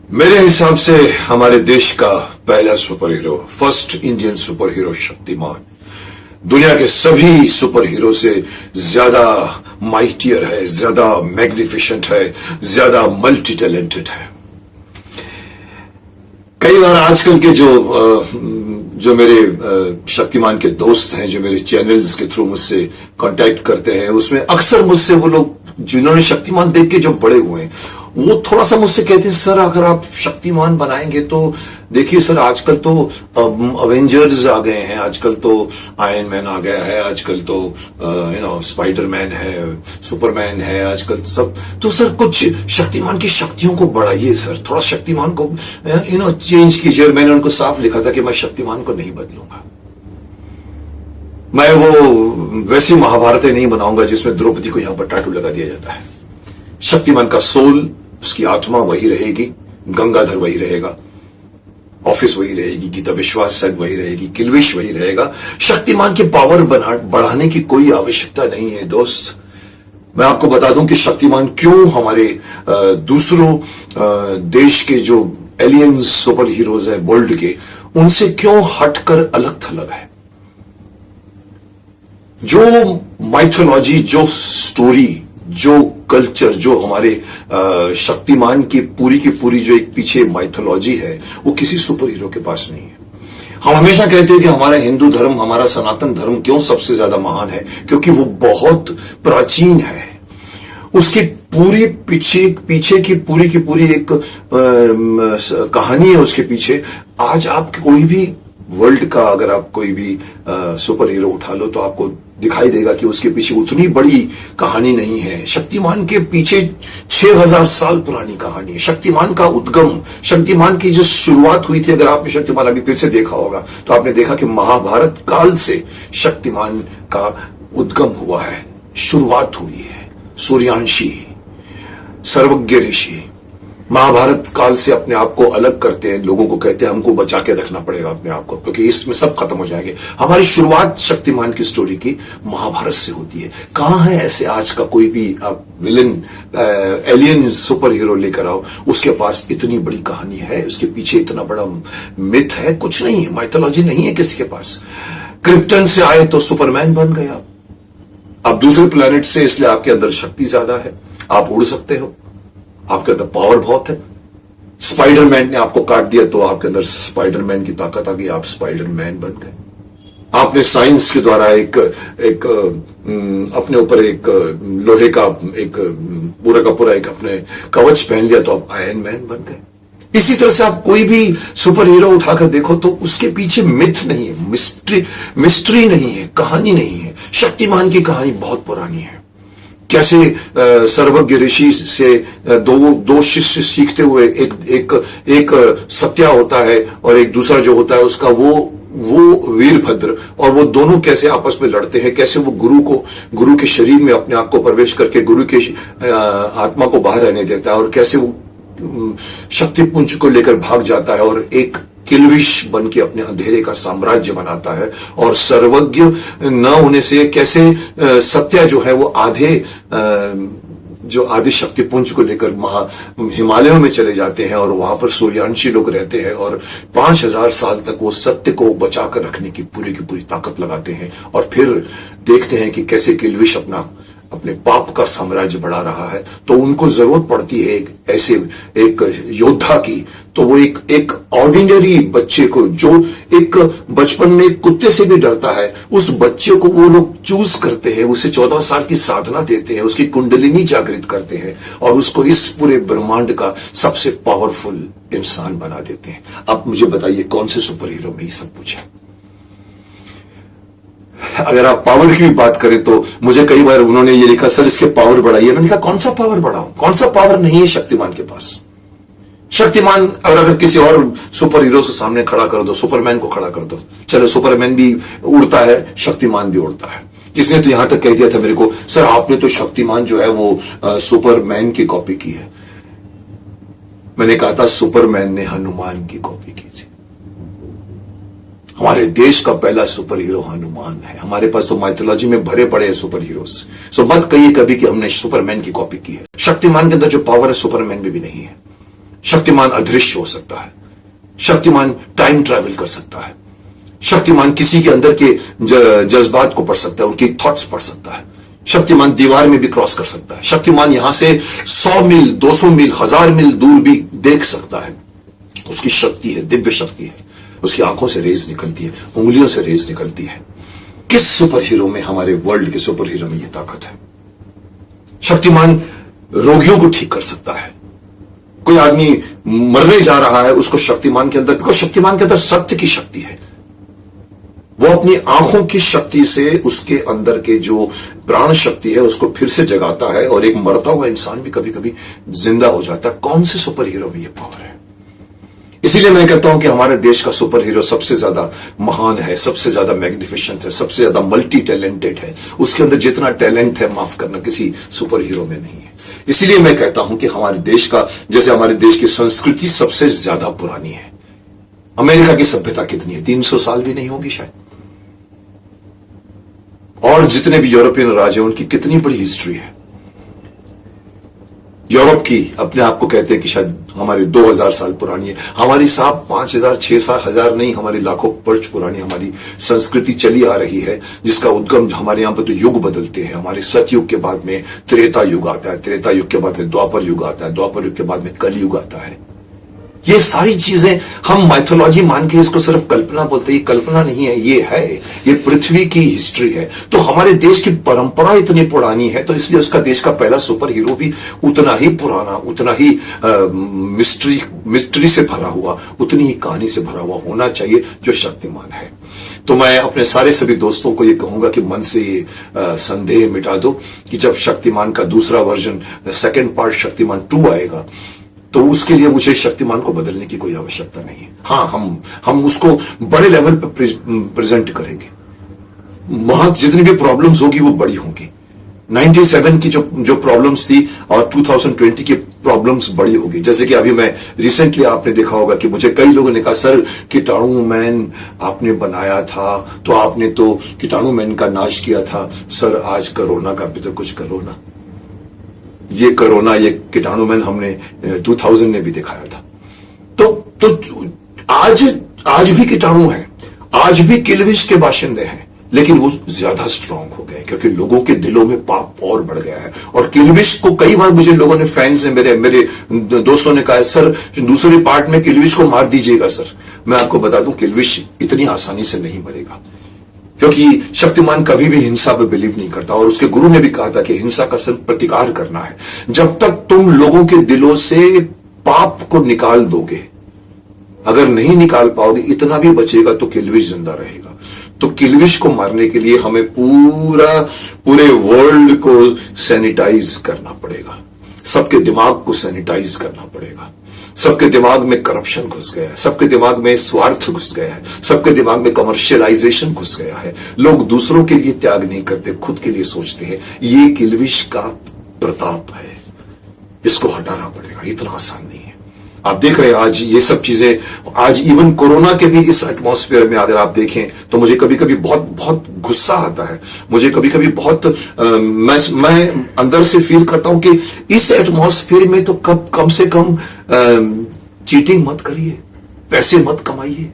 मेरे हिसाब से हमारे देश का पहला super hero, first Indian super hero Shaktimaan दुनिया के सभी सुपर हीरो से ज्यादा माइटियर है, ज्यादा मैग्निफिशेंट है, ज्यादा मल्टी टैलेंटेड है। कई बार आजकल के जो मेरे शक्तिमान के दोस्त हैं, जो मेरे चैनल्स के थ्रू मुझसे कांटेक्ट करते हैं, उसमें अक्सर मुझसे वो लोग जिन्होंने शक्तिमान देख के जो बड़े हुए हैं, वो थोड़ा सा मुझसे कहते हैं, सर अगर आप शक्तिमान बनाएंगे तो देखिए सर, आजकल तो अवेंजर्स आ गए हैं, आजकल तो आयरन मैन आ गया है, आजकल तो स्पाइडरमैन है, सुपरमैन है, आजकल सब। तो सर कुछ शक्तिमान की शक्तियों को बढ़ाइए सर, थोड़ा शक्तिमान को चेंज कीजिए। और मैंने उनको साफ लिखा था कि मैं शक्तिमान को नहीं बदलूंगा, मैं वो वैसी महाभारतें नहीं बनाऊंगा जिसमें द्रौपदी को यहां पर टाटू लगा दिया जाता है। शक्तिमान का सोल, उसकी आत्मा वही रहेगी, गंगाधर वही रहेगा, ऑफिस वही रहेगी, गीता विश्वास वही रहेगी, किल्विश वही रहेगा। शक्तिमान की पावर बढ़ाने की कोई आवश्यकता नहीं है दोस्त। मैं आपको बता दूं कि शक्तिमान क्यों हमारे दूसरों देश के जो एलियन सुपर हीरोज है वर्ल्ड के, उनसे क्यों हटकर अलग थलग है। जो माइथोलॉजी, जो स्टोरी, जो कल्चर, जो हमारे शक्तिमान की पूरी जो एक पीछे माइथोलॉजी है, वो किसी सुपर हीरो के पास नहीं है। हम हमेशा कहते हैं कि हमारा हिंदू धर्म, हमारा सनातन धर्म क्यों सबसे ज्यादा महान है, क्योंकि वो बहुत प्राचीन है। उसकी पूरी पीछे की पूरी एक कहानी है उसके पीछे। आज आप कोई भी वर्ल्ड का अगर आप कोई भी सुपर हीरो उठा लो तो आपको दिखाई देगा कि उसके पीछे उतनी बड़ी कहानी नहीं है। शक्तिमान के पीछे 6000 साल पुरानी कहानी है। शक्तिमान का उद्गम, शक्तिमान की जो शुरुआत हुई थी, अगर आपने शक्तिमान अभी फिर से देखा होगा तो आपने देखा कि महाभारत काल से शक्तिमान का उद्गम हुआ है, शुरुआत हुई है। सूर्यांशी, सर्वज्ञ ऋषि महाभारत काल से अपने आप को अलग करते हैं, लोगों को कहते हैं हमको बचा के रखना पड़ेगा अपने आप को, क्योंकि इसमें सब खत्म हो जाएंगे। हमारी शुरुआत शक्तिमान की स्टोरी की महाभारत से होती है। कहां है ऐसे आज का कोई भी आप विलन, एलियन सुपर हीरो लेकर आओ, उसके पास इतनी बड़ी कहानी है, उसके पीछे इतना बड़ा मिथ है? कुछ नहीं है, माइथोलॉजी नहीं है किसी के पास। क्रिप्टन से आए तो सुपरमैन बन गए आप दूसरे प्लेनेट से, इसलिए आपके अंदर शक्ति ज्यादा है, आप उड़ सकते हो, आपके अंदर पावर बहुत है। स्पाइडरमैन ने आपको काट दिया तो आपके अंदर स्पाइडरमैन की ताकत आ गई, आप स्पाइडरमैन बन गए। आपने साइंस के द्वारा एक अपने ऊपर एक लोहे का एक पूरा का पूरा एक अपने कवच पहन लिया तो आप आयरन मैन बन गए। इसी तरह से आप कोई भी सुपर हीरो उठाकर देखो तो उसके पीछे मिथ नहीं है, मिस्ट्री नहीं है, कहानी नहीं है। शक्तिमान की कहानी बहुत पुरानी है। कैसे सर्वज्ञ ऋषि से दो शिष्य सीखते हुए एक सत्या होता है और एक दूसरा जो होता है उसका वो वीरभद्र, और वो दोनों कैसे आपस में लड़ते हैं, कैसे वो गुरु के शरीर में अपने आप को प्रवेश करके गुरु के आत्मा को बाहर रहने देता है, और कैसे वो शक्तिपुंज को लेकर भाग जाता है और एक किल्विश बन के अपने अंधेरे का साम्राज्य बनाता है। और सर्वज्ञ न होने से कैसे सत्या जो है वो आधे शक्तिपुंज को लेकर हिमालयों में चले जाते हैं और वहां पर सूर्यांशी लोग रहते हैं और 5000 साल तक वो सत्य को बचाकर रखने की पूरी ताकत लगाते हैं। और फिर देखते हैं कि कैसे किल्विश अपने पाप का साम्राज्य बढ़ा रहा है। तो उनको जरूरत पड़ती है एक योद्धा की। तो वो एक ऑर्डिनरी बच्चे को, जो एक बचपन में कुत्ते से भी डरता है, उस बच्चे को वो लोग चूज करते हैं, उसे 14 साल की साधना देते हैं, उसकी कुंडलिनी जागृत करते हैं और उसको इस पूरे ब्रह्मांड का सबसे पावरफुल इंसान बना देते हैं। अब मुझे बताइए कौन से सुपर हीरो में ये सब पूछा? अगर आप पावर की भी बात करें तो मुझे कई बार उन्होंने ये लिखा, सर इसके पावर बढ़ाइए। मैंने कहा कौन सा पावर बढ़ाऊं? कौन सा पावर नहीं है शक्तिमान के पास? शक्तिमान अगर किसी और सुपर हीरो के सामने खड़ा कर दो, सुपरमैन को खड़ा कर दो, चलो सुपरमैन भी उड़ता है, शक्तिमान भी उड़ता है। किसने तो यहां तक कह दिया था मेरे को, सर आपने तो शक्तिमान जो है वो सुपरमैन की कॉपी की है। मैंने कहा था सुपरमैन ने हनुमान की कॉपी की थी। हमारे देश का पहला सुपर हीरो हनुमान है। हमारे पास तो माइथोलॉजी में भरे पड़े हैं सुपर हीरोज। सो मत कहिए कभी कि हमने सुपरमैन की कॉपी की है। शक्तिमान के अंदर जो पावर है सुपरमैन में भी नहीं है। शक्तिमान अदृश्य हो सकता है, शक्तिमान टाइम ट्रैवल कर सकता है, शक्तिमान किसी के अंदर के जज्बात को पढ़ सकता है, उनकी थॉट्स पढ़ सकता है, शक्तिमान दीवार में भी क्रॉस कर सकता है, शक्तिमान यहां से 100 मील 200 मील 1000 मील दूर भी देख सकता है। उसकी शक्ति है, दिव्य शक्ति है। उसकी आंखों से रेज निकलती है, उंगलियों से रेज निकलती है। किस सुपर हीरो में, हमारे वर्ल्ड के सुपर हीरो में यह ताकत है? शक्तिमान रोगियों को ठीक कर सकता है। कोई आदमी मरने जा रहा है, उसको शक्तिमान के अंदर, बिकॉज शक्तिमान के अंदर सत्य की शक्ति है। वो अपनी आंखों की शक्ति से उसके अंदर के जो प्राण शक्ति है उसको फिर से जगाता है, और एक मरता हुआ इंसान भी कभी कभी जिंदा हो जाता है। कौन से सुपर हीरो में ये पावर है? इसीलिए मैं कहता हूं कि हमारे देश का सुपर हीरो सबसे ज्यादा महान है, सबसे ज्यादा मैग्निफिसेंट है, सबसे ज्यादा मल्टी टैलेंटेड है। उसके अंदर जितना टैलेंट है, माफ करना, किसी सुपर हीरो में नहीं है। इसीलिए मैं कहता हूं कि हमारे देश का, जैसे हमारे देश की संस्कृति सबसे ज्यादा पुरानी है। अमेरिका की सभ्यता कितनी है? 300 साल भी नहीं होगी शायद। और जितने भी यूरोपियन राज्य हैं उनकी कितनी बड़ी हिस्ट्री है। यूरोप की अपने आप को कहते हैं कि शायद हमारी 2000 साल पुरानी है। हमारी साहब 5000 6000 नहीं, हमारी लाखों वर्ष पुरानी हमारी संस्कृति चली आ रही है, जिसका उद्गम हमारे यहां पर तो युग बदलते हैं। हमारे सतयुग के बाद में त्रेता युग आता है, त्रेता युग के बाद में द्वापर युग आता है, द्वापर युग के बाद में कलयुग आता है। ये सारी चीजें हम माइथोलॉजी मान के इसको सिर्फ कल्पना बोलते हैं। ये कल्पना नहीं है, ये है, ये पृथ्वी की हिस्ट्री है। तो हमारे देश की परंपरा इतनी पुरानी है, तो इसलिए उसका देश का पहला सुपर हीरो भी उतना ही पुराना, उतना ही मिस्ट्री से भरा हुआ, उतनी ही कहानी से भरा हुआ होना चाहिए जो शक्तिमान है। तो मैं अपने सारे सभी दोस्तों को ये कहूंगा कि मन से ये संदेह मिटा दो कि जब शक्तिमान का दूसरा वर्जन, सेकेंड पार्ट शक्तिमान 2 आएगा, तो उसके लिए मुझे शक्तिमान को बदलने की कोई आवश्यकता नहीं है। हाँ, हम उसको बड़े लेवल पर प्रेजेंट करेंगे। वहां जितनी भी प्रॉब्लम्स होगी वो बड़ी होंगी। 97 की जो प्रॉब्लम्स थी और 2020 की प्रॉब्लम्स बड़ी होगी। जैसे कि अभी मैं रिसेंटली, आपने देखा होगा कि मुझे कई लोगों ने कहा, सर कीटाणु मैन आपने बनाया था, तो आपने तो कीटाणु मैन का नाश किया था। सर आज कोरोना का भी तो कुछ करो ना। ये कोरोना, ये कीटाणु मैन हमने 2000 में भी दिखाया था। तो आज भी कीटाणु है, आज भी किलविश के बाशिंदे हैं, लेकिन वो ज्यादा स्ट्रांग हो गए क्योंकि लोगों के दिलों में पाप और बढ़ गया है। और किलविश को कई बार मुझे लोगों ने, फैंस ने, मेरे दोस्तों ने कहा, सर दूसरे पार्ट में किलविश को मार दीजिएगा। सर मैं आपको बता दूं, किलविश इतनी आसानी से नहीं मरेगा, क्योंकि शक्तिमान कभी भी हिंसा पे बिलीव नहीं करता। और उसके गुरु ने भी कहा था कि हिंसा का सिर्फ प्रतिकार करना है। जब तक तुम लोगों के दिलों से पाप को निकाल दोगे, अगर नहीं निकाल पाओगे, इतना भी बचेगा तो किलविश जिंदा रहेगा। तो किलविश को मारने के लिए हमें पूरे वर्ल्ड को सैनिटाइज करना पड़ेगा, सबके दिमाग को सैनिटाइज करना पड़ेगा। सबके दिमाग में करप्शन घुस गया है, सबके दिमाग में स्वार्थ घुस गया है, सबके दिमाग में कमर्शियलाइजेशन घुस गया है। लोग दूसरों के लिए त्याग नहीं करते, खुद के लिए सोचते हैं। ये किलविश का प्रताप है, इसको हटाना पड़ेगा। इतना आसान नहीं है। आप देख रहे हैं आज ये सब चीजें, आज इवन कोरोना के भी इस एटमॉस्फेयर में अगर आप देखें तो मुझे कभी कभी बहुत गुस्सा आता है। मुझे कभी कभी बहुत मैं अंदर से फील करता हूं कि इस एटमॉस्फेयर में तो कम से कम चीटिंग मत करिए, पैसे मत कमाइए।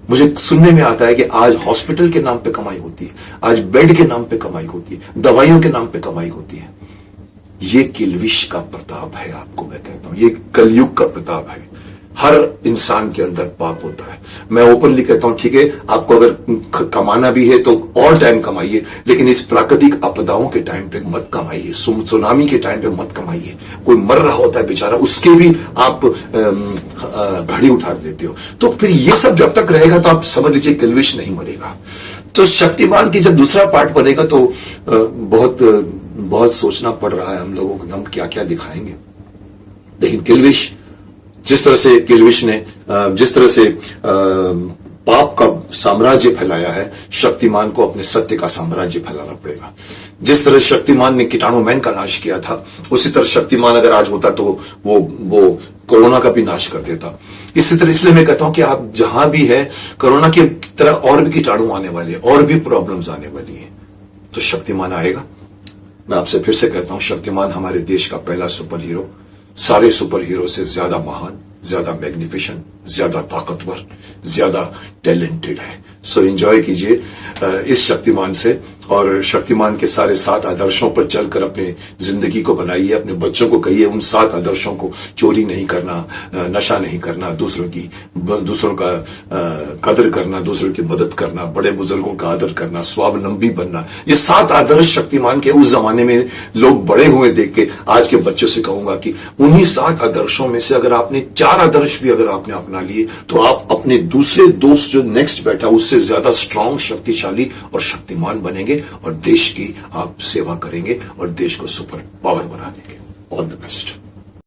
मुझे सुनने में आता है कि आज हॉस्पिटल के नाम पे कमाई होती है, आज बेड के नाम पे कमाई होती है, दवाइयों के नाम पे कमाई होती है। ये किलविश का प्रताप है, आपको मैं कहता हूं, ये कलयुग का प्रताप है। हर इंसान के अंदर पाप होता है। मैं ओपनली कहता हूं, ठीक है, आपको अगर कमाना भी है तो और टाइम कमाइए, लेकिन इस प्राकृतिक आपदाओं के टाइम पे मत कमाइए, सुनामी के टाइम पे मत कमाइए। कोई मर रहा होता है बेचारा, उसके भी आप घड़ी उठा देते हो। तो फिर ये सब जब तक रहेगा तो आप समझ लीजिए किलविश नहीं मरेगा। तो शक्तिमान की जब दूसरा पार्ट बनेगा तो बहुत सोचना पड़ रहा है हम लोगों को, हम क्या क्या दिखाएंगे। लेकिन किलविश, जिस तरह से किलविश ने जिस तरह से पाप का साम्राज्य फैलाया है, शक्तिमान को अपने सत्य का साम्राज्य फैलाना पड़ेगा। जिस तरह शक्तिमान ने कीटाणु मैन का नाश किया था, उसी तरह शक्तिमान अगर आज होता तो वो कोरोना का भी नाश कर देता। इसी तरह, इसलिए मैं कहता हूं कि आप जहां भी है, कोरोना की तरह और भी कीटाणु आने वाले हैं, और भी प्रॉब्लम्स आने वाली है, तो शक्तिमान आएगा। मैं आपसे फिर से कहता हूं, शक्तिमान हमारे देश का पहला सुपर हीरो, सारे सुपर हीरो से ज्यादा महान, ज्यादा मैग्निफिसेंट, ज्यादा ताकतवर, ज्यादा टैलेंटेड है। सो एंजॉय कीजिए इस शक्तिमान से, और शक्तिमान के सारे 7 आदर्शों पर चलकर अपने जिंदगी को बनाइए। अपने बच्चों को कहिए उन 7 आदर्शों को, चोरी नहीं करना, नशा नहीं करना, दूसरों का कदर करना, दूसरों की मदद करना, बड़े बुजुर्गों का आदर करना, स्वावलंबी बनना। ये 7 आदर्श शक्तिमान के उस जमाने में लोग बड़े हुए देख के आज के बच्चों से कहूंगा कि उन्हीं 7 आदर्शों में से अगर आपने 4 आदर्श भी अगर आपने अपना लिए तो आप अपने दूसरे दोस्त जो नेक्स्ट बैठा उससे ज्यादा स्ट्रांग, शक्तिशाली और शक्तिमान बनेंगे, और देश की आप सेवा करेंगे और देश को सुपर पावर बना देंगे। All the best.